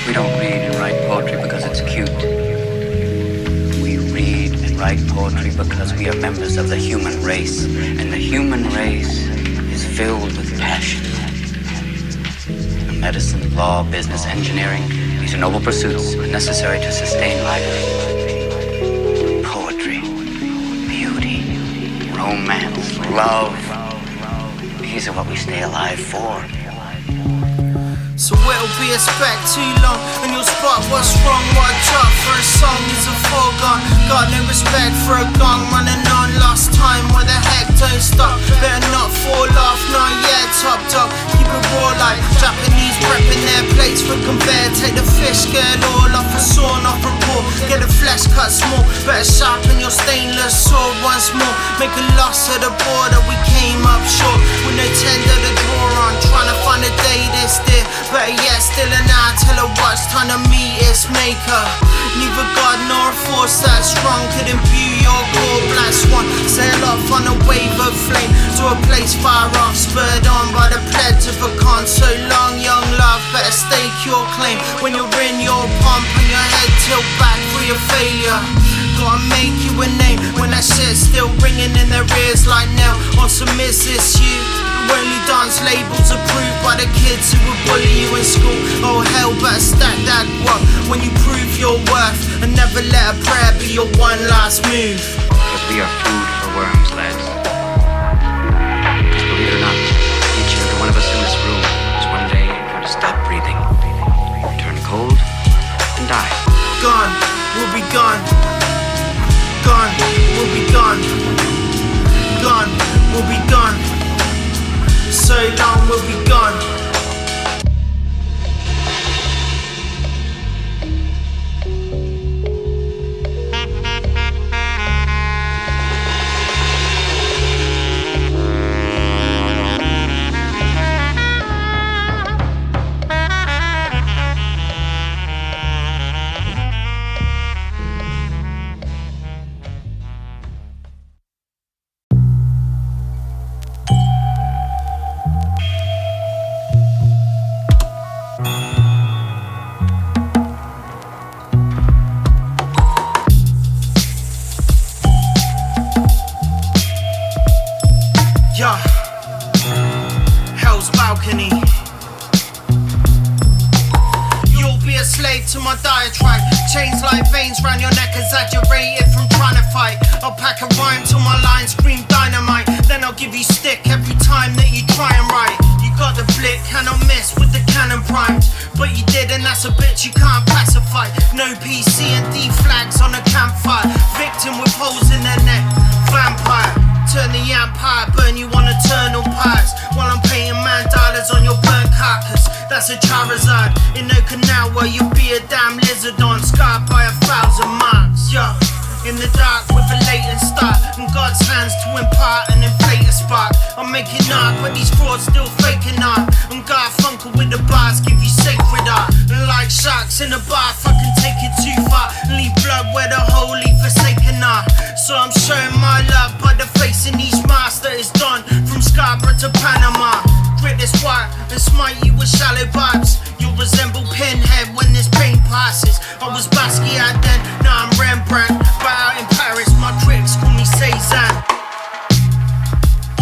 We don't read and write poetry because it's cute. We read and write poetry because we are members of the human race, and the human race is filled with passion. Medicine, law, business, engineering, these are noble pursuits necessary to sustain life. Poetry, beauty, romance, love, these are what we stay alive for. So it'll be a spec too long, and you'll spot what's wrong. What I drop for a song is a foregone. Got no respect for a gong, running on lost time. Why the heck don't stop? Better not fall off, not yet, top dog. Keep it raw like Japanese prepping their plates for conveyor. Take the fish, get it all off a sawn, off a raw. Get the flesh cut small, better sharpen your stainless sword once more. Make a loss of the border, we came up short. With no tender to draw on, trying to find a day this dear. Better yet, still an eye, tell her what's time to meet its maker. Neither God nor a force that strong could imbue your core. Black swan, sail off on a wave of flame to a place far off, spurred on by the pledge of a con. So long, young love, better stake your claim. When you're in your pomp and your head tilt back for your failure. Gotta make you a name when that shit's still ringing in their ears like now. On some is this you? Only dance labels approved by the kids who would bully you in school. Oh hell, better stack that guap when you prove your worth, and never let a prayer be your one last move. Because we are food for worms, lads. Because believe it or not, each and every one of us in this room is one day going to stop breathing, turn cold, and die. Gone, we'll be gone. Gone, we'll be gone. Gone, we'll be gone. So long we'll be gone. Hell's balcony. You'll be a slave to my diatribe. Chains like veins round your neck, exaggerated from trying to fight. I'll pack a rhyme till my lines scream dynamite. Then I'll give you stick every time that you try and write. You got the flick, cannot miss with the cannon primed. But you did, and that's a bitch you can't pacify. No PC and D flags on a campfire. Victim with holes in their neck. Vampire. Turn the empire, burn you on eternal pies. While I'm painting mandalas on your burnt carcass. That's a Charizard in Okinawa. You'll be a damn lizard on, scarred by 1,000 marks. Yo, in the dark with a latent start, in God's hands to impart and inflate a spark. I'm making art, but these frauds still faking art. I'm Garfunkel with the bars, give you sacred art. And like sharks in a bath, I can take it too far and leave blood where the holy forsaken are. So I'm showing my love by the face in these masks that is done from Scarborough to Panama. Grit this white and smite you with shallow barbs. You'll resemble Pinhead when this pain passes. I was Basquiat then, now I'm Rembrandt. But out in Paris, my critics call me Cézanne.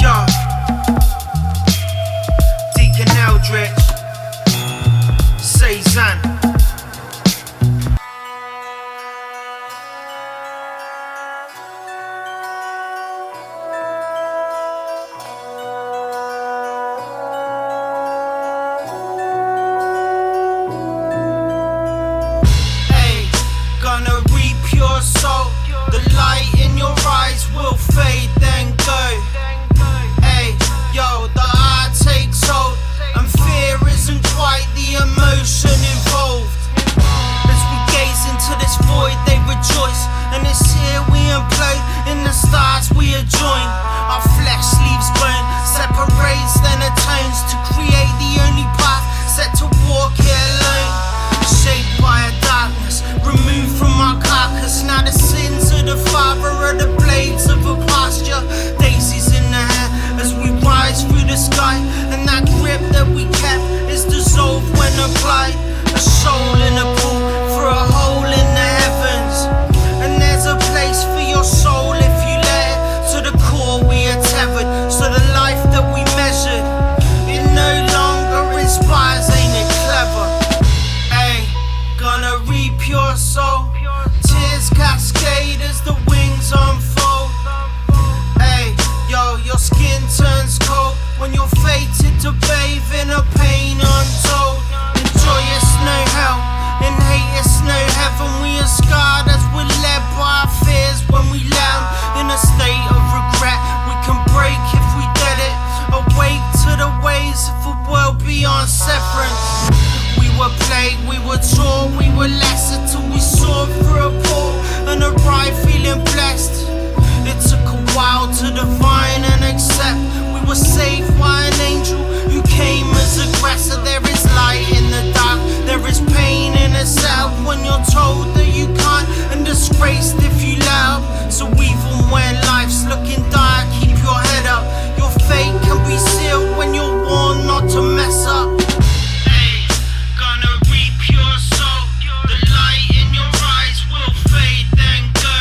Yo, Deeq and Eldritch, Cézanne. Sky, and that grip that we kept is dissolved when applied. A soul in a pool through a hole in the heavens. And there's a place for your soul if you let it. To the core we are tethered. So the life that we measured, it no longer inspires, ain't it clever? Ay, gonna reap your soul. Tears cascade as the wings unfold. Ay, yo, your skin turns cold when you're fated to bathe in a pain untold. Enjoy it's no hell, in hate it's no heaven. We are scarred as we're led by our fears when we land in a state of regret. We can break if we did it, awake to the ways of a world beyond severance. We were plagued, we were torn, we were lesser till we saw through a pore and arrived feeling blessed. It took a while to divine and accept. We were saved by an angel who came as aggressor. There is light in the dark, there is pain in itself when you're told that you can't, and disgraced if you love. So even when life's looking dark, keep your head up. Your fate can be sealed when you're warned not to mess up. Hey, gonna reap your soul. The light in your eyes will fade, then go.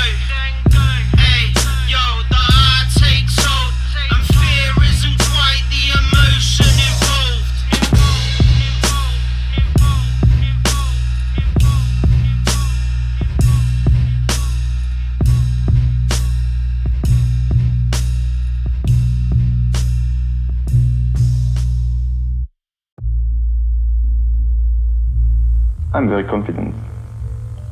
Hey, yo, the heart takes hold, and fear isn't quite the emotion involved. I'm very confident.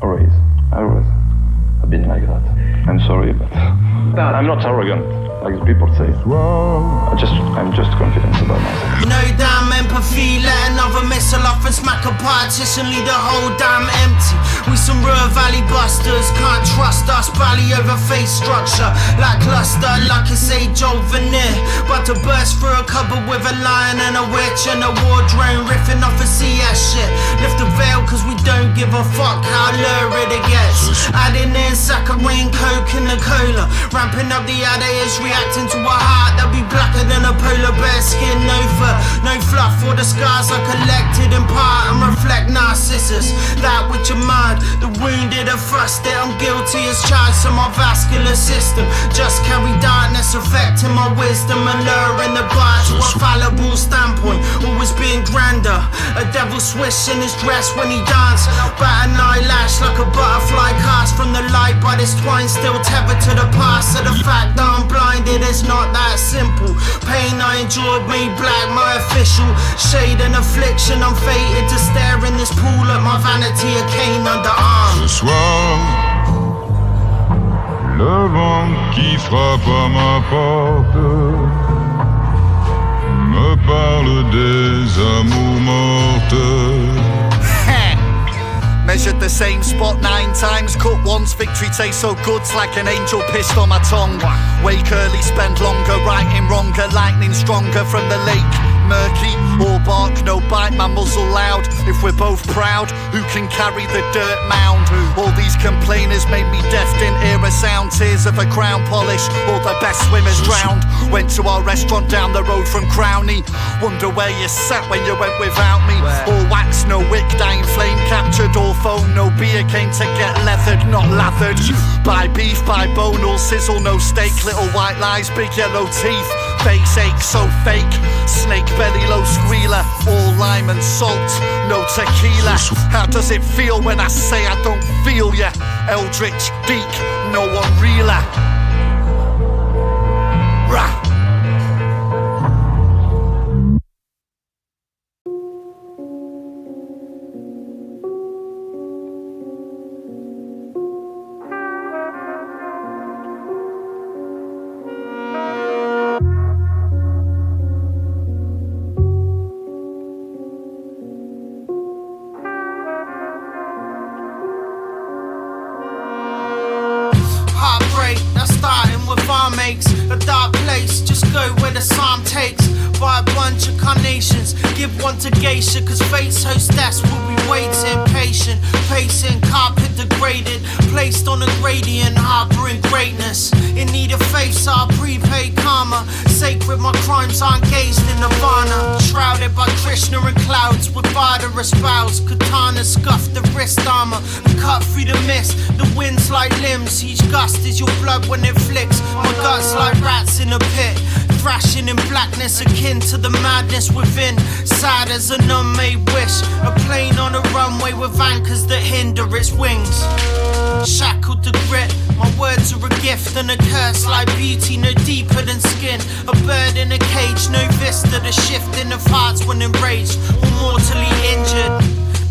Always. I've been like that. I'm sorry, but I'm not arrogant, like people say. I'm just confident about myself. No damn empathy, let another missile off and smack a partition, leave the whole damn empty. We some real valley busters, can't trust us, valley over face structure. Lackluster, like I say, Joe Veneer. But to burst through a cupboard with a lion and a witch and a war drone riffing off a CS shit. Lift the veil cause we don't give a fuck how lurid it gets. Adding in saccharine, coke and the cola. Ramping up the adage, reacting to a heart that be blacker than a polar bear skin. No fur, no fluff, all the scars are collected in part and reflect Narcissus. That which are mad, the wounded are thrusted. I'm guilty as charged to my vascular system. Just carry darkness affecting my wisdom and luring the bar to a fallible standpoint. Always being grander, a devil swish in his dress when he dance. Bat an eyelash like a butterfly cast from the light, but it's twine still tethered to the past. So the fact that I'm blinded is not that simple. Pain I endured made black my official shade and affliction. I'm fated to stare in this pool at my vanity, a cane under arm. Ce soir, le vent qui frappe à ma porte me parle des amours mortes. Measured the same spot 9 times, cut once, victory tastes so good, it's like an angel pissed on my tongue. Wake early, spend longer, righting wronger, lightning stronger from the lake. Murky, all bark, no bite, my muzzle loud. If we're both proud, who can carry the dirt mound? All these complainers made me deaf, didn't hear a sound. Tears of a crown polish, all the best swimmers drowned. Went to our restaurant down the road from Crowney. Wonder where you sat when you went without me. All wax, no wick, dying flame captured. All foam, no beer, came to get leathered, not lathered. By beef, by bone, all sizzle, no steak. Little white lies, big yellow teeth. Face ache, so fake. Snake belly, low squealer. All lime and salt, no tequila. How does it feel when I say I don't feel ya? Eldritch, Deeq, no one realer. Rah. A dark place, just go where the psalm takes. By a bunch of carnations, give one to geisha, cause fate's hostess will be waiting, patient, pacing, carpet degraded, placed on a gradient, harboring greatness. In need of faith, so I prepay karma. Sacred, my crimes are engaged in nirvana. Shrouded by Krishna and clouds with Vada espoused. Katana scuffed the wrist armor and cut through the mist. The wind's like limbs, each gust is your blood when it flicks. My guts like rats in a pit, thrashing in blackness akin to the madness within. Sad as an unmade wish, a plane on a runway with anchors that hinder its wings. Shackled to grit, my words are a gift and a curse. Like beauty, no deeper than skin. A bird in a cage, no vista. The shifting of hearts when enraged or mortally injured.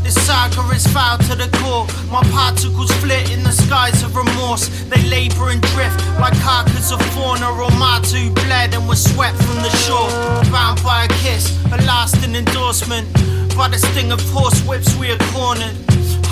This saga is foul to the core. My particles flit in the skies of remorse. They labour and drift like carcass of fauna or martu bled and was swept from the shore. Bound by a kiss, a lasting endorsement. By the sting of horse whips we are cornered.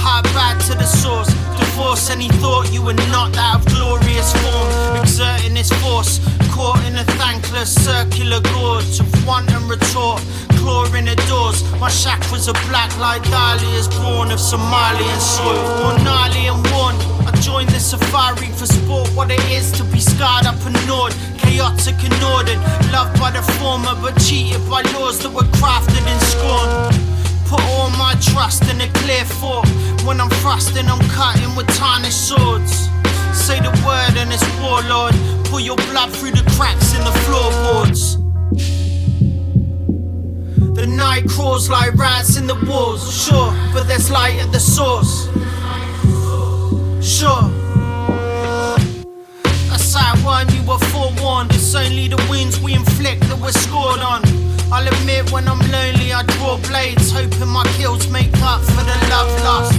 Heart back to the source. Divorce any thought you were not out of glorious form. Exerting its force, caught in a thankless circular gorge of want and retort. Clawing the doors, my chakras are black like dahlias born of Somalian soil. More gnarly and worn, I joined the safari for sport. What it is to be scarred up and gnawed, chaotic and ordered. Loved by the former but cheated by laws that were crafted in scorn. Put all my trust in a clear thought. When I'm thrusting, I'm cutting with tarnished swords. Say the word and it's warlord. Pull your blood through the cracks in the floorboards. The night crawls like rats in the walls. Sure, but there's light at the source. Sure. A sidewind, you were forewarned. It's only the wounds we inflict that we're scored on. I'll admit when I'm lonely I draw blades, hoping my kills make up for the love lost.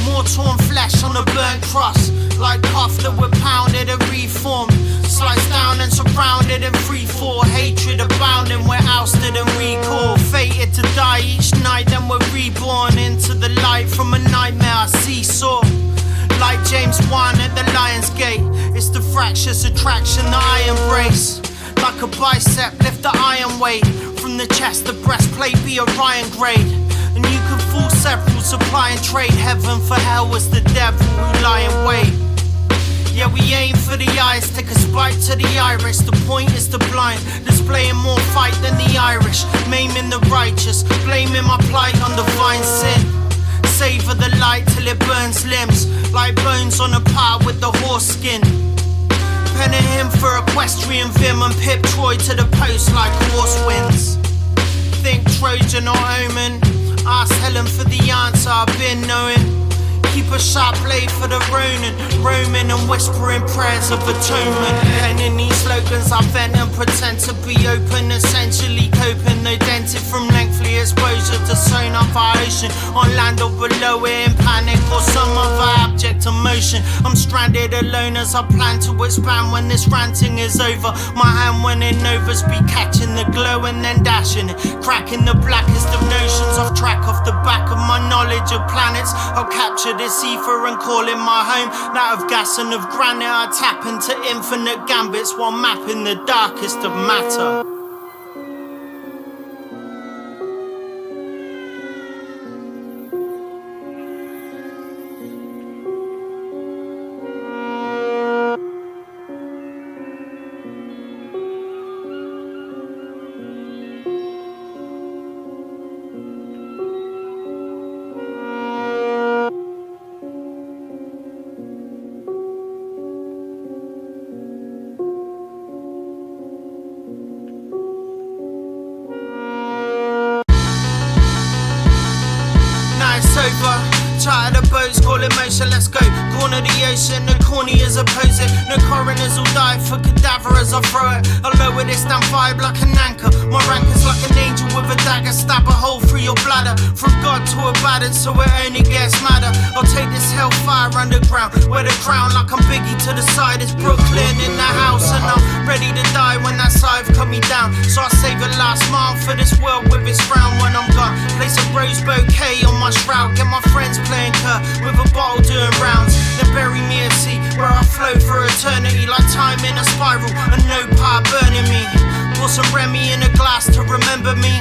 More torn flesh on a burnt cross, like cough that were pounded and reformed. Sliced down and surrounded in 3-4. Hatred abounding, we're ousted and recalled. Fated to die each night, then we're reborn into the light from a nightmare I seesaw. Like James 1 at the Lion's Gate, it's the fractious attraction that I embrace. Like a bicep, lift the iron weight. From the chest, the breastplate be Orion grade. And you can fool several, supply and trade. Heaven for hell was the devil who lie in wait. Yeah, we aim for the eyes, take a spike to the iris. The point is to blind, displaying more fight than the Irish. Maiming the righteous, blaming my plight on divine sin. Savor the light till it burns limbs, like bones on a par with the horse skin. Penning him for equestrian vim and pip Troy to the post like horse wins. Think Trojan or Omen, ask Helen for the answer I've been knowing. Keep a sharp blade for the Ronin, roaming and whispering prayers of atonement. Penning these slogans I vent and pretend to be open, essentially coping, no dented from lengthy exposure to sonar ocean. On land or below it in panic or some other abject emotion. I'm stranded alone as I plan to expand when this ranting is over. My hand when it novas be catching the glow and then dashing it, cracking the blackest of notions off track off the back of my knowledge of planets. I'll capture this ether and call it my home. That of gas and of granite I tap into infinite gambits while mapping the darkest of matter. Charter the boats, call it motion, let's go. Corner the ocean, no corny as opposing. No coroners will die for cadaver as I throw it. I lower this damn vibe like an anchor. My rank is like an angel with a dagger. Stab a hole through your bladder. From God to a batter, so it only gets madder. I'll take this hellfire underground. Wear the crown like I'm Biggie to the side. It's Brooklyn in the house, and I'm ready to die when that scythe cut me down. So I save a last mile for this world with its frown when I'm gone. Place a rose bouquet on my shroud. Get my friends playing Cœur with a bottle doing rounds. Then bury me at sea where I float for eternity like time in a spiral and no part burning me. Pour some Remy in a glass to remember me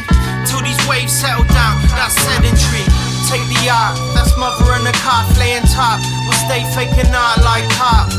till these waves settle down. That's sedentary. Take the art, that's mother and in the car, flaying top. We stay faking art like cop.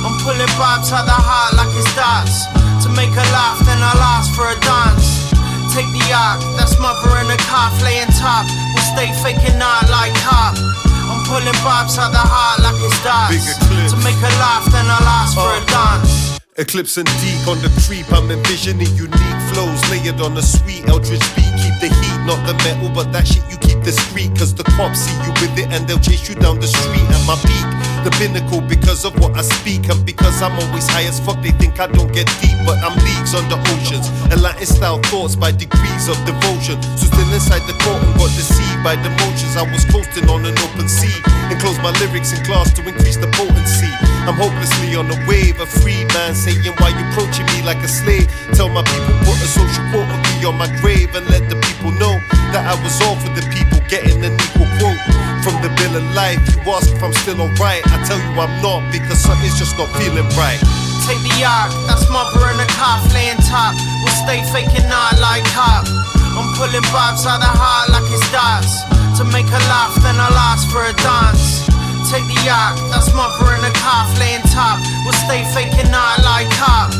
I'm pulling vibes out the heart like it's darts. To make her laugh, then I'll ask for a dance. Take the arc, that's mother in the car, flaying top. We stay faking art like cop. I'm pulling vibes out the heart like it's darts. To make her laugh, then I'll ask for a dance. Eclipse and Deeq on the creep, I'm envisioning unique flows layered on a sweet eldritch beat. Keep the heat, not the metal, but that shit you keep discreet. Cause the cops see you with it and they'll chase you down the street. At my peak, the pinnacle because of what I speak. And because I'm always high as fuck, they think I don't get deep. But I'm leagues under oceans, Atlantic style thoughts by degrees of devotion. So still inside the court and got deceived by the motions. I was coasting on an open sea, enclosed my lyrics in class to increase the potency. I'm hopelessly on a wave, a free man saying why you approaching me like a slave. Tell my people put a social quota on my grave and let the people know that I was all for the people, getting an equal quote from the bill of life. You ask if I'm still alright, I tell you I'm not, because something's just not feeling right. Take the arc, that's mother in the car, flaying top. We'll stay faking art like cop. I'm pulling vibes out the heart like it's darts. To make her laugh, then I'll ask for a dance. Take the arc, that's mother in the car, flaying top. We'll stay faking art like cop.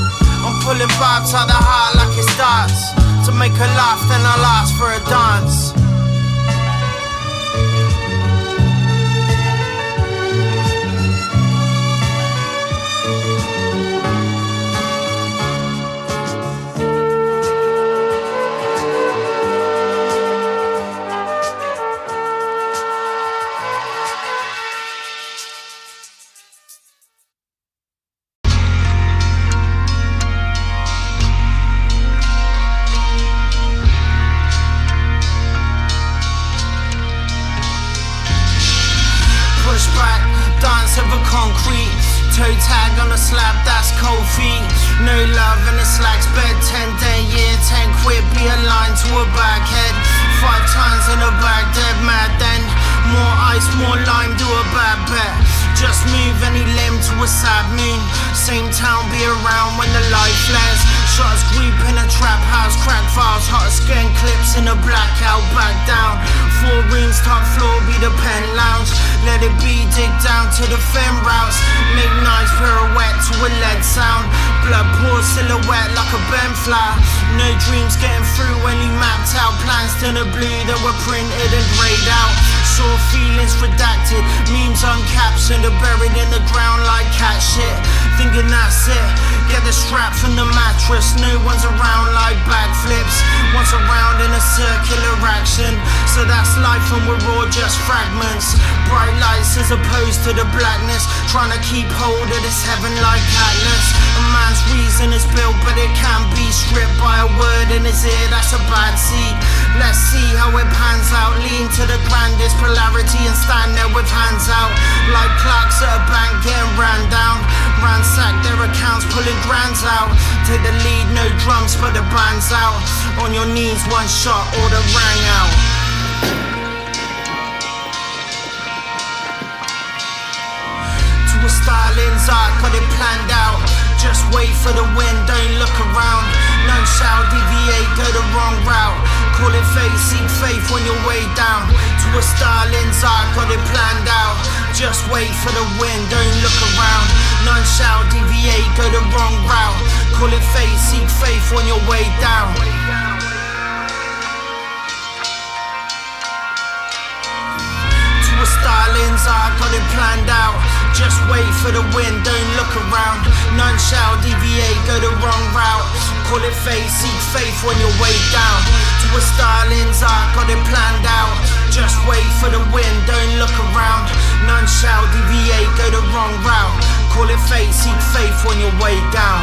I'm pulling vibes out the heart like it's darts. To make her laugh, then I'll ask for a dance. Toe tag on a slab, that's cold feet. No love in the slacks bed. 10-day year, 10 quid, be aligned to a bag head. 5 tons in a bag, dead mad then. More ice, more lime, do a bad bet. Just move any limb to a sad moon. Same town, be around when the light flares. Shots group in a trap house, crack files, hot skin clips in a blackout, back down. 4 rooms, top floor, be the pen lounge. Let it be, dig down to the fin routes. Make nice pirouette to a lead sound. Blood pours silhouette like a bent flower. No dreams getting through when you mapped out plans to the blue that were printed and grayed out. Saw feelings redacted, memes uncaptioned, are buried in the ground like cat shit. Thinking that's it, get the strap from the mattress. No one's around like backflips. Once around in a circular action. So that's life and we're all just fragments. Bright lights as opposed to the blackness. Trying to keep hold of this heaven like Atlas. A man's reason is built but it can be stripped by a word in his ear, that's a bad seed. Let's see how it pans out. Lean to the grandest polarity and stand there with hands out. Like clerks at a bank getting ran down. Ransack their accounts, pulling grands out. Take the lead, no drums but the band's out. On your knees, one shot, order rang out. To a Stalin's art, got it planned out. Just wait for the wind, don't look around. None shall deviate, go the wrong route. Call it fate, seek faith when you're way down. To a Stalin's art, got it planned out. Just wait for the wind, don't look around. None shall deviate, go the wrong route. Call it fate, seek faith when you're way down. To a Stalin's art, got it planned out. Just wait for the wind, don't look around. None shall deviate, go the wrong route. Call it fate, seek faith when you're way down. To a Stalin's art, got it planned out. Just wait for the wind, don't look around. None shall deviate, go the wrong route. Call it fate, seek faith when you're way down.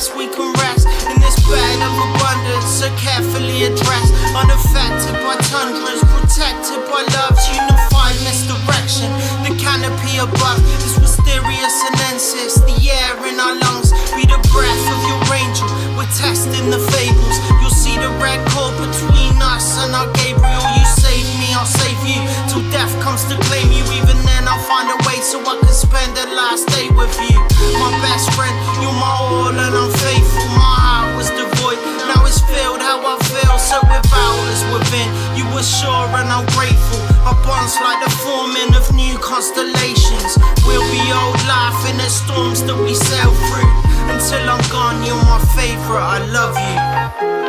best we can rest in this bed of abundance, so carefully addressed, unaffected by tundras, protected by love's unified misdirection. The canopy above is mysterious and insist the air in our lungs be the breath of your angel. We're testing the fables. You'll see the red cord between us and our Gabriel. You save me, I'll save you till death comes to claim you. Even then I'll find a way so I can spend the last day with you. My best friend, you're my all and I'm faithful. My heart was devoid, now it's filled how I feel. So without us within, you were sure and I'm grateful. Our bonds like the forming of new constellations. We'll be old laughing at storms that we sail through. Until I'm gone, you're my favorite, I love you.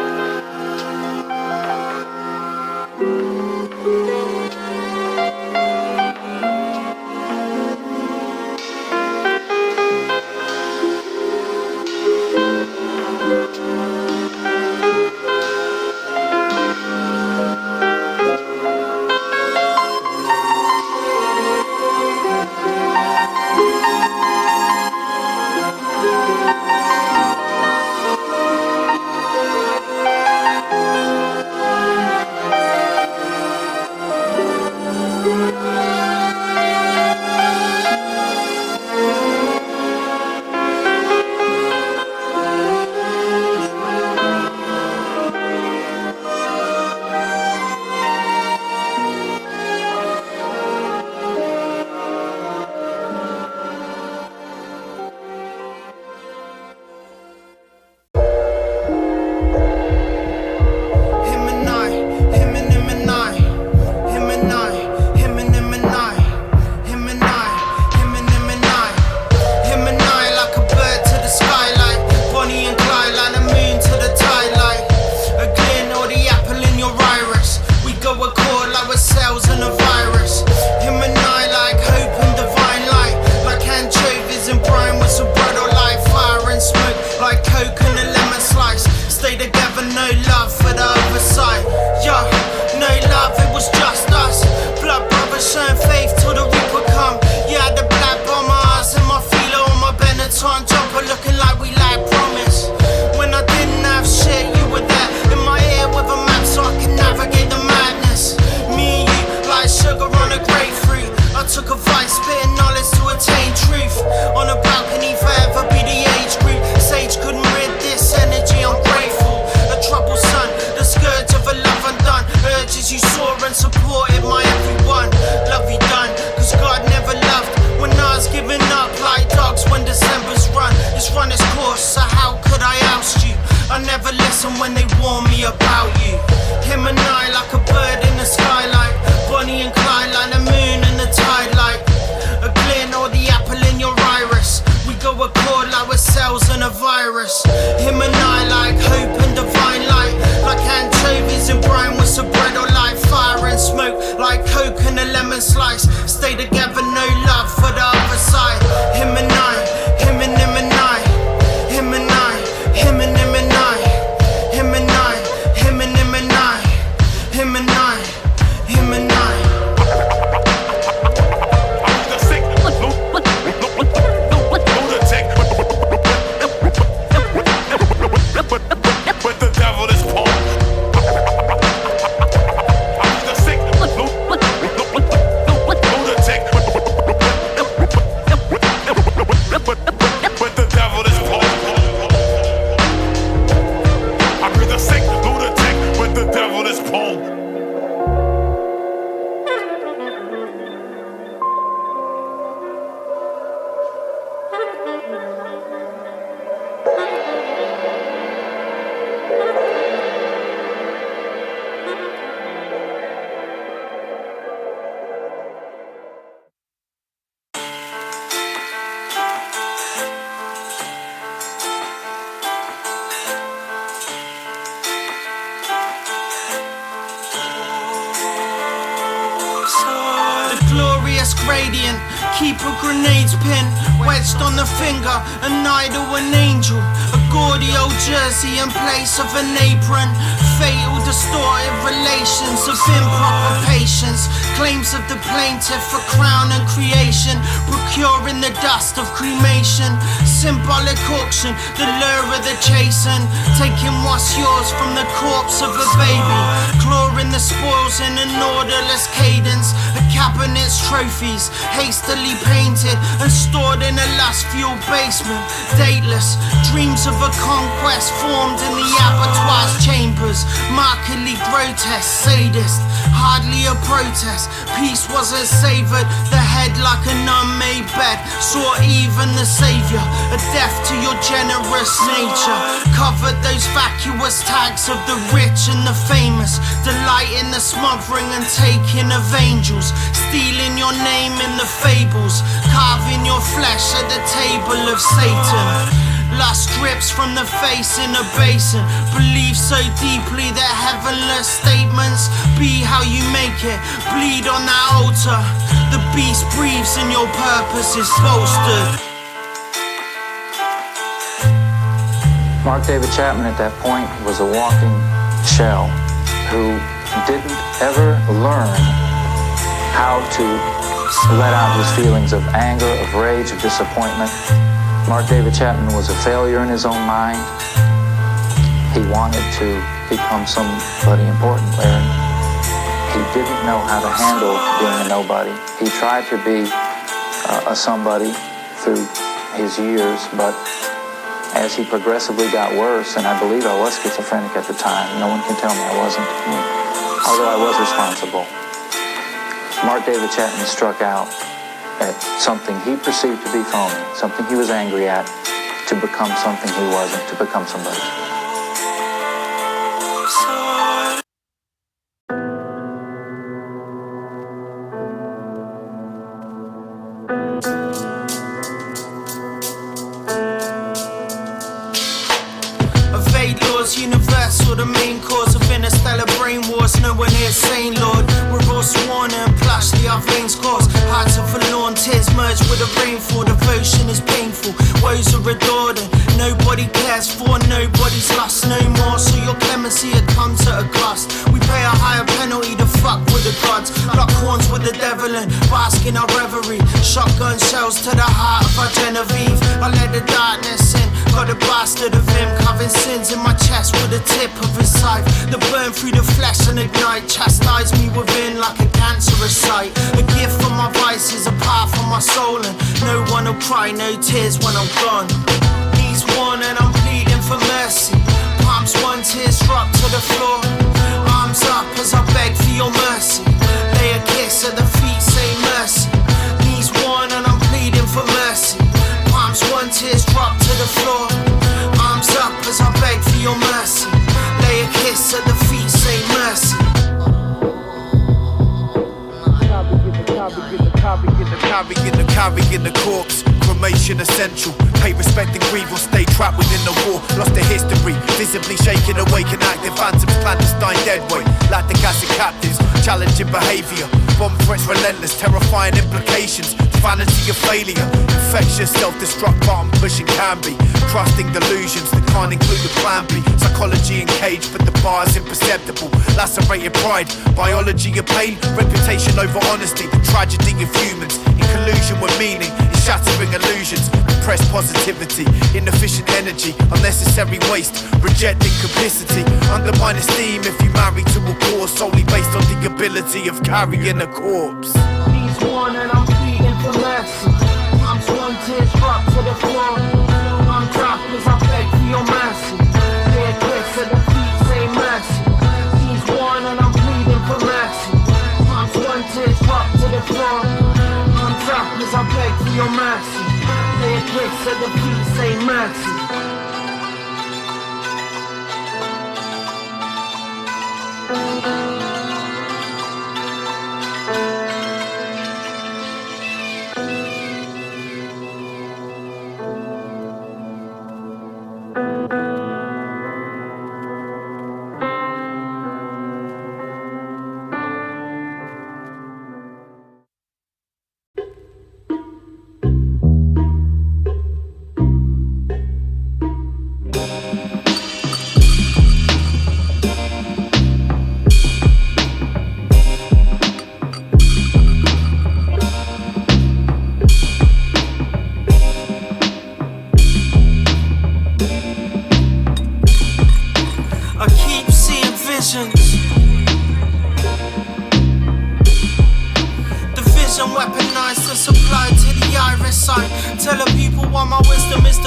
Radiant, keep a grenade's pin wedged on the finger, an idol, an angel, a gaudy old jersey in place of an apron. Fatal distorted relations of improper patience. Claims of the plaintiff for crown and creation. Procuring the dust of cremation. Symbolic auction, the lure of the chasen. Taking what's yours from the corpse of a baby. Clawing the spoils in an orderless cadence. A cabinet's trophies, hastily painted and stored in a lust-fueled basement. Dateless, dreams of a conquest formed in the abattoir's chambers. Markedly grotesque, sadist, hardly a protest. Peace wasn't savored, the head like an unmade bed. Saw even the savior, a death to your generous nature. Covered those vacuous tags of the rich and the famous. Delight in the smothering and taking of angels. Stealing your name in the fables. Carving your flesh at the table of Satan. Lust drips from the face in a basin. Believe so deeply that heavenless statements be how you make it. Bleed on that altar. The beast breathes and your purpose is bolstered. Mark David Chapman at that point was a walking shell who didn't ever learn how to let out his feelings of anger, of rage, of disappointment. Mark David Chapman was a failure in his own mind. He wanted to become somebody important, Larry. He didn't know how to handle being a nobody. He tried to be a somebody through his years, but as he progressively got worse, and I believe I was schizophrenic at the time, no one can tell me I wasn't, although I was responsible. Mark David Chapman struck out at something he perceived to be phony, something he was angry at, to become something he wasn't, to become somebody. Evade laws, universal, the main cause of interstellar brain wars. No one here sane, Lord. We're all sworn and plushly our veins cause hearts are forlorn, tears merge with the rainfall. Devotion is painful, woes are adored, and nobody cares for, nobody's lost no more. So your clemency, it comes at a cost. We pay a higher penalty to fuck with the gods. Lock horns with the devil and bask in our reverie. Shotgun shells to the heart of our Genevieve. I let the darkness in, got a bastard of him, covering sins in my chest with the tip of his scythe. The burn through the flesh and ignite, chastise me within like a cancerous sight. A gift from my vices, a part from my soul, and no one will cry, no tears when I'm gone. Knees one and I'm pleading for mercy. Palms one, tears drop to the floor. Arms up as I beg for your mercy. Lay a kiss at the feet, say mercy. Knees one and I'm pleading for mercy. Palms one, tears drop to the floor. Arms up as I beg for your mercy. Lay a kiss at the feet, say mercy. Carrying the corpse, cremation essential. Pay respect and grieve or stay trapped within the war. Lost to history, visibly shaken, awake and active. Phantoms, clandestine dead weight, lactic acid captives, challenging behaviour. Bomb threats relentless, terrifying implications. Vanity of failure, infectious, self-destruct button pushing can be. Trusting delusions that can't include a plan B. Psychology engaged, but the bar is imperceptible. Lacerated pride, biology of pain, reputation over honesty. The tragedy of humans, in collusion with meaning, in shattering illusions. Repressed positivity, inefficient energy, unnecessary waste, rejecting complicity. Undermine esteem if you marry to a cause solely based on the ability of carrying a corpse. Knees one and I'm pleading for mercy. I'm one, tears drop to the floor. I'm drunk as I beg for your mercy. Lay a kiss at the feet, say mercy. Knees one and I'm pleading for mercy. I'm one, tears drop to the floor. I'm drunk as I beg for your mercy. Lay a kiss at the feet, say mercy.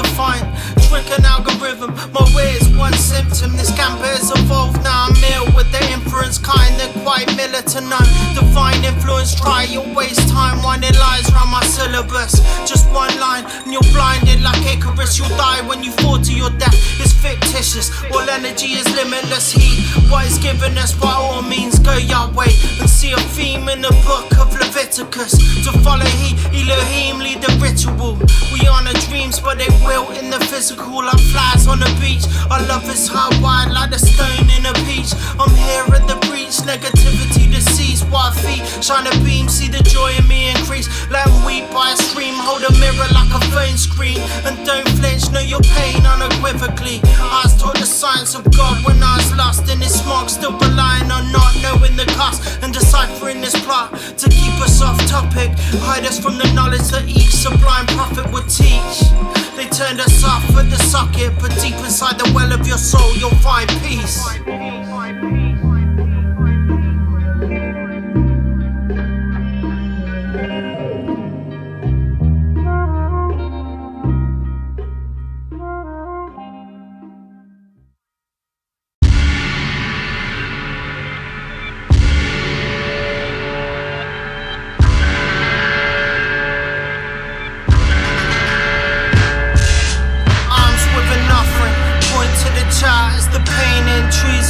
defiant. Trick an algorithm, my way is one symptom. This gambit has evolved, now I'm ill with the inference kind. They're quite militant, divine influence. Try, you'll waste time winding lies around my syllabus. Just one line and you're blinded like Icarus. You'll die when you fall to your death. It's fictitious, all energy is limitless. Heat, what is given us, by all means go Yahweh and see a theme in the book of Leviticus. To follow Elohim, lead the ritual. We honor dreams but they wilt in the physical like flies on the beach. Our love is hardwired like the stone in a peach. I'm here at the breach, negativity deceased. White feet shine a beam, see the joy in me increase. Let them weep by a stream, hold a mirror like a phone screen. And don't flinch, know your pain unequivocally. I was taught the science of God when I was lost in this smog. Still relying on not knowing the cost and deciphering this plot to keep us off topic. Hide us from the knowledge that each sublime prophet would teach. They turned us off at the socket, but deep inside the well of your soul you'll find peace.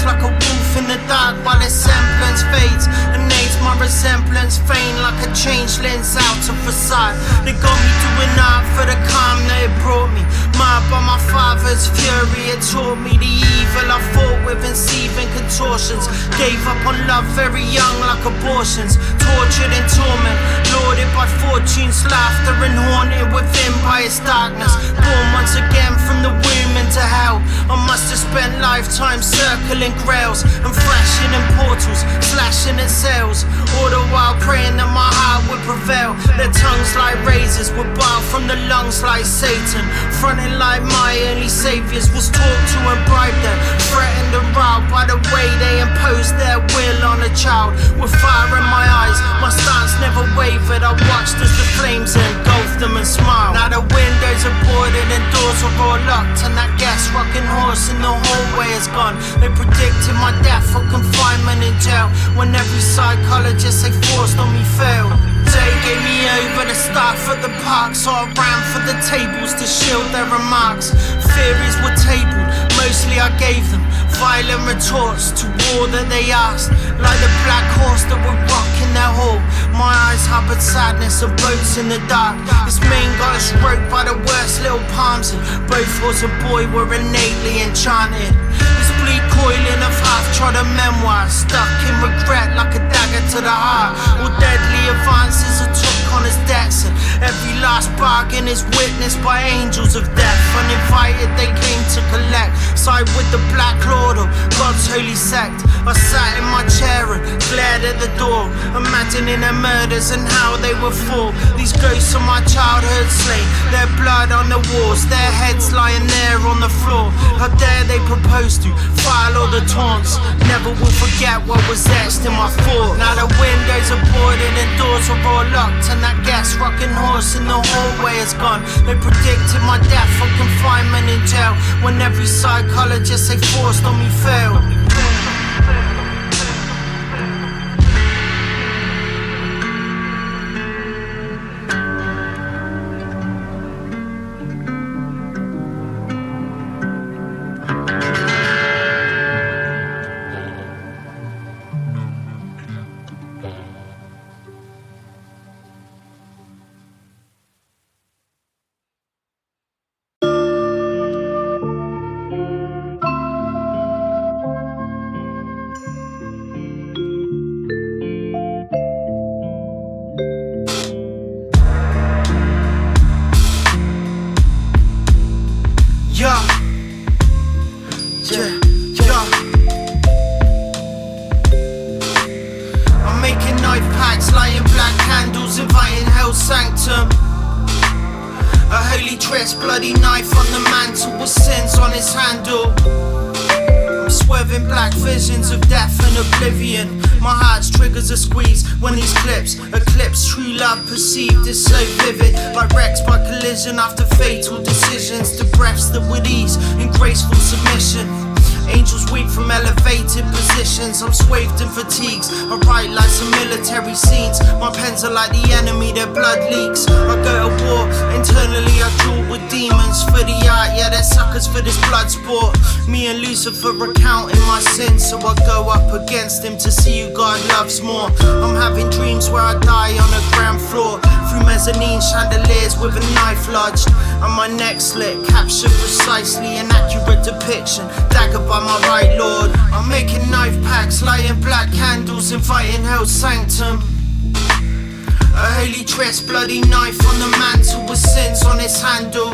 Like a wolf in the dark while its semblance fades and aids my resemblance, faint like a changeling's out of facade. They got me doing art for the calm that it brought me. Marred by my father's fury, it taught me the evil I fought with in seething contortions. Gave up on love very young like abortions. Tortured in torment, lauded by fortune's laughter and haunted within by its darkness. Born once again from the womb into hell. I must have spent lifetimes circling grails and flashing in portals, slashing at cells, all the while praying that my heart would prevail. Their tongues like razors would bow from the lungs like Satan. Fronting like my early saviors was taught to and bribed them, threatened and riled by the way they imposed their will on a child. With fire in my eyes, my stance never wavered. I watched as the flames engulfed them and smiled. Now the windows are boarded and doors are all locked, and that gas rocking horse in the hallway is gone. They predicted my death or confinement in jail, when every psychologist they forced on me failed. They gave me over the staff at the park, so I ran for the tables to shield their remarks. Theories were tabled, mostly I gave them violent retorts to war that they asked, like the black horse that would rock in their hall. My eyes harbored sadness and boats in the dark. This man got us roped by the worst little palms, and both horse and boy were innately enchanted. This bleak coiling of half-trodden memoir, stuck in regret like a dagger to the heart. All deadly advances are took on as debts, and every last bargain is witnessed by angels of death. Uninvited they came to collect, side with the Black Lord or God's holy sect. I sat in my chair and glared at the door, imagining their murders and how they would fall. These ghosts of my childhood slain, their blood on the walls, their heads lying there on the floor. How dare they propose to file all the taunts? Never will forget what was etched in my thought. Now the windows are boarded and doors are all locked, and that gas rocking horse in the hallway is gone. They predicted my death or confinement in jail, when every psychologist they forced on me failed. having black visions of death and oblivion. My heart's triggers a squeeze when these clips eclipse true love perceived is so vivid. Like wrecks by collision after fatal decisions. To breaths that would ease in graceful submission. Angels weep from elevated positions. I'm swathed in fatigues. I write like some military scenes. My pens are like the enemy, their blood leaks. I go to war, internally I duel with demons. For the art, yeah, they're suckers for this blood sport. Me and Lucifer recounting my sins, so I go up against him to see who God loves more. I'm having dreams where I die on the ground floor. Through mezzanine chandeliers with a knife lodged. And my neck slit, captured precisely an accurate depiction. Dagger by my right lord. I'm making knife packs, lighting black candles, inviting hell's sanctum. A holy tress, bloody knife on the mantle with sins on its handle.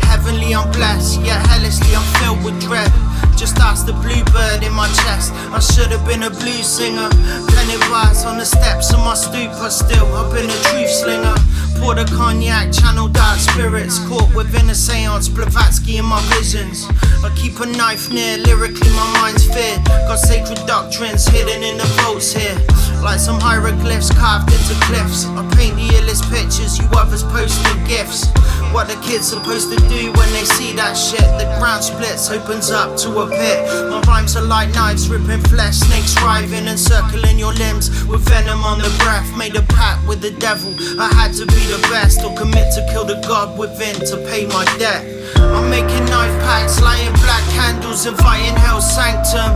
Heavenly I'm blessed, yet hellishly I'm filled with dread. Just ask the bluebird in my chest. I should have been a blues singer. Pennywise on the steps of my stoop, but still I've been a truth slinger. Pour the cognac, channel dark spirits. Caught within a seance, Blavatsky in my visions. I keep a knife near, lyrically my mind's feared. Got sacred doctrines hidden in the vaults here. Like some hieroglyphs carved into cliffs. I paint the illest pictures, you others posting gifts. What the kids supposed to do when they see that shit? The ground splits, opens up to a pit. My rhymes are like knives, ripping flesh. Snakes writhing and circling your limbs with venom on the breath. Made a pact with the devil, I had to be the best. Or commit to kill the god within to pay my debt. I'm making knife packs, lighting black candles, inviting hell's sanctum.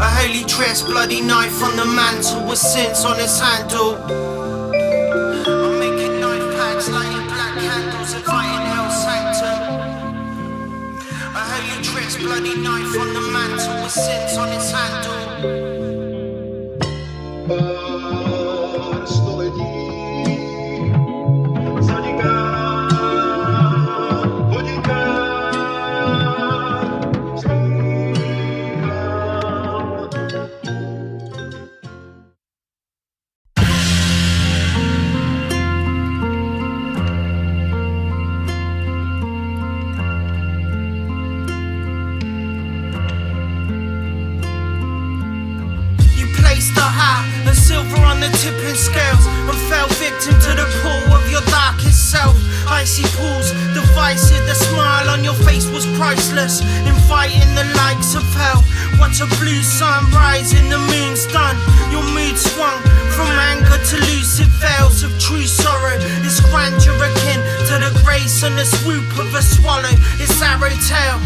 A holy tress, bloody knife on the mantle with sins on its handle. I'm making knife packs, lighting black candles, inviting hell's sanctum. A holy tress, bloody knife on the mantle with sins on its handle. The tipping scales and fell victim to the pull of your darkest self. Icy pools, divisive, the smile on your face was priceless, inviting the likes of hell. Watch a blue sun rise in the moon's done. Your mood swung from anger to lucid veils of true sorrow. It's grandeur akin to the grace and the swoop of a swallow. It's arrow tail,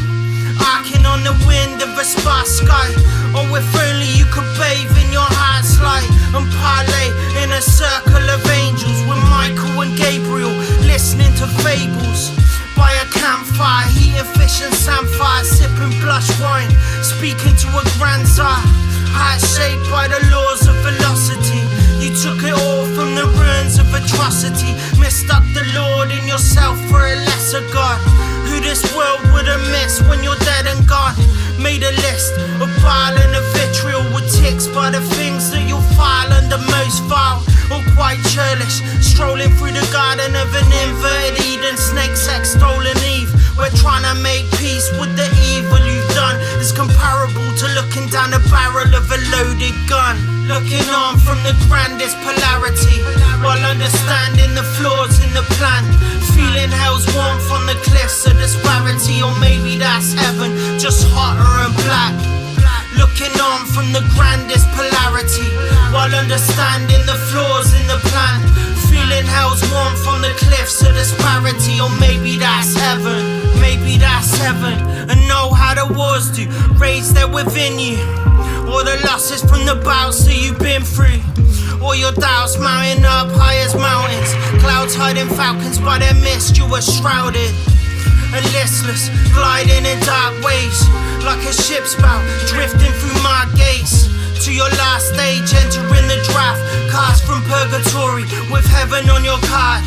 arcing on the wind of a sparse sky. Oh, if only you could bathe in your heart's light and parlay in a circle of angels with Michael and Gabriel listening to fables by a campfire, heating fish and samphire, sipping blush wine, speaking to a grand czar. Heart shaped by the laws of velocity. You took it all from the ruins of atrocity. Mistook the Lord in yourself for a lesser God, who this world would have missed when you're dead and gone. Made a list of bile and of vitriol with ticks by the things that you'll file under most vile or quite churlish. Strolling through the garden of an inverted Eden, snake sex, stolen Eve. We're trying to make peace with the evil you've done. It's comparable to looking down the barrel of a loaded gun. Looking on from the grandest polarity, while understanding the flaws in the plan. Feeling hell's warmth on the cliffs of disparity, or maybe that's heaven, just hotter and black. Looking on from the grandest polarity, while understanding the flaws in the plan. Feeling hell's warmth on the cliffs of disparity, or maybe that's heaven, maybe that's heaven. And know how the wars do rage there within you, or the losses from the bouts that you've been through, or your doubts mounting up high as mountains. Clouds hiding falcons by their mist, you were shrouded and listless, gliding in dark waves like a ship's bow, drifting through my gates. To your last stage, entering the draft, cast from purgatory with heaven on your card.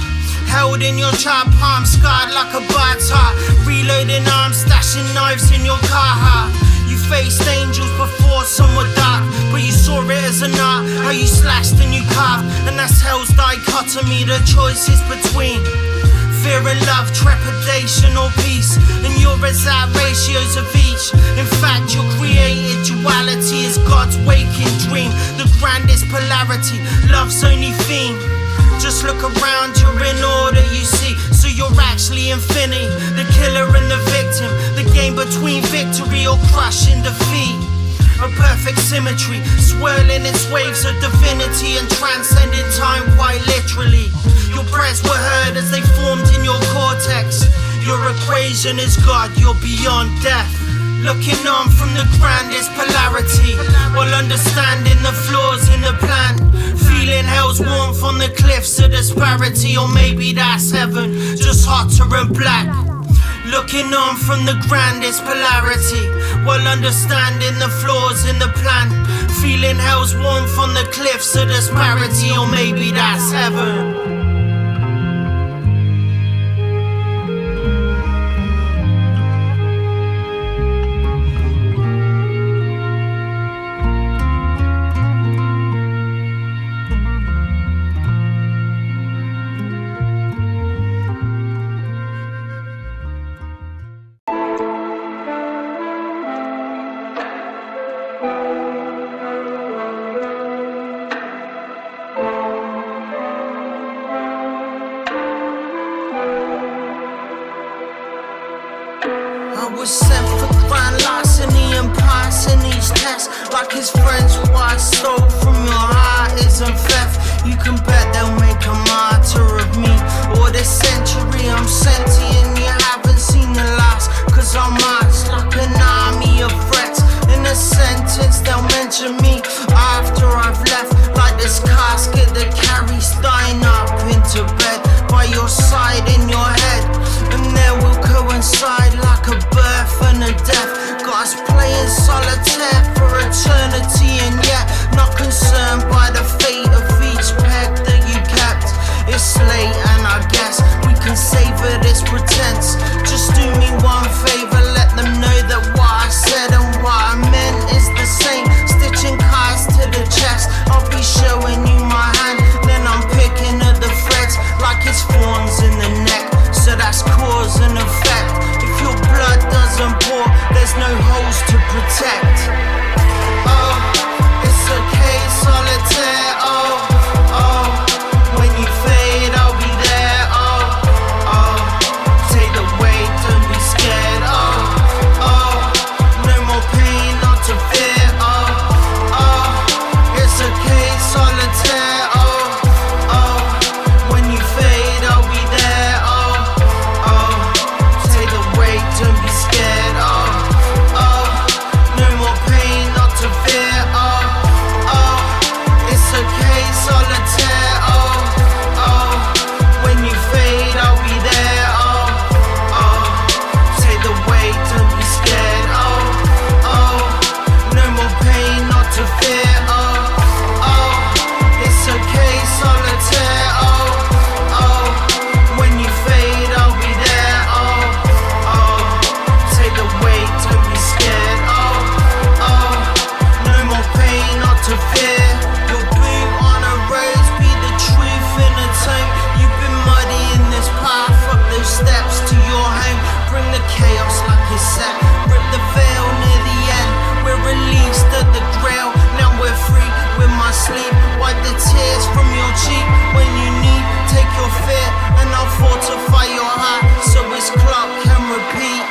Held in your chopped palm, scarred like a bird's heart. Reloading arms, stashing knives in your car. You faced angels before some were dark, but you saw it as an art, how you slashed and you carved. And that's hell's dichotomy, the choice is between fear and love, trepidation or peace, and your exact ratios of each. In fact, your created duality is God's waking dream, the grandest polarity, love's only theme. Just look around, you're in order, you see. So you're actually infinity, the killer and the victim, the game between victory or crushing defeat. A perfect symmetry, swirling its waves of divinity and transcending time quite literally. Your prayers were heard as they formed in your cortex. Your equation is God, you're beyond death. Looking on from the grandest polarity, while understanding the flaws in the plan. Feeling hell's warmth on the cliffs of disparity, or maybe that's heaven, just hotter and black. Looking on from the grandest polarity, while understanding the flaws in the plan. Feeling hell's warmth on the cliffs of disparity, or maybe that's heaven. I was sent for grand larceny and passing each test like his friends. What I stole from your heart isn't theft. You can bet they'll make a martyr of me. Or this century I'm sentient, you haven't seen the last. Cause I'm marched like an army of threats. In a sentence they'll mention me after I've left, like this casket that carries dying up into bed by your side in your head. And there will coincide like a birth and a death. Got us playing solitaire for eternity, and yet not concerned by the fate of each peg that you kept. It's late and I guess we can savor this pretense. Just do me one favor, let them know that what I said and what I meant is the same. Stitching cards to the chest, I'll be showing you my hand, then I'm picking at the threads like it's thorns in the neck. So that's cause and effect. If your blood doesn't pour, there's no holes to protect. Oh, it's okay, solitaire. Oh, oh, when you fade, I'll be there. Oh, oh, take the weight, don't be scared. Oh, oh, no more pain, not to fear. Oh, oh, it's okay, solitaire. Oh, oh, when you fade, I'll be there. Oh, oh, take the weight, don't be scared. Oh, oh, no more pain, not to fear. Oh, oh, it's okay, solitaire. Oh, oh, when you fade, I'll be there. Oh, oh, take the weight, don't be scared. Oh, oh, no more pain, not to fear. Oh, oh, it's okay, solitaire. Oh, oh, when you fade, I'll be there. Oh, oh, take the weight, don't be scared. Oh, oh, no more pain, not to fear. Your boot on a rose, be the truth in a tone. You've been muddy in this path, up those steps to your home. Bring the chaos like it's set. Rip the veil near the end. We're released at the grail. Now we're free with my sleep. Wipe the tears from your cheek when you need. Take your fear and I'll fortify your heart so its clock can repeat.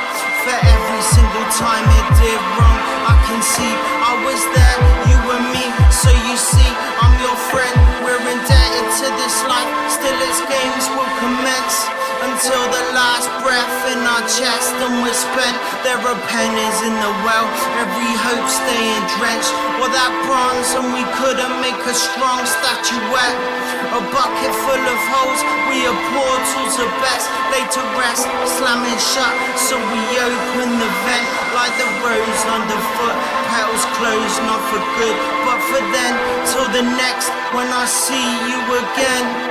For every single time it did wrong, I can see I was there, you and me. So you see, I'm your friend. We're indebted to this life. Still its games will commence until the last breath in our chest, and we're spent. There are pennies in the well, every hope staying drenched. Well, that bronze, and we couldn't make a strong statuette. A bucket full of holes, we are portals at best. Laid to rest, slamming shut, so we open the vent like the rose underfoot. Petals closed, not for good, but for then. Till the next, when I see you again.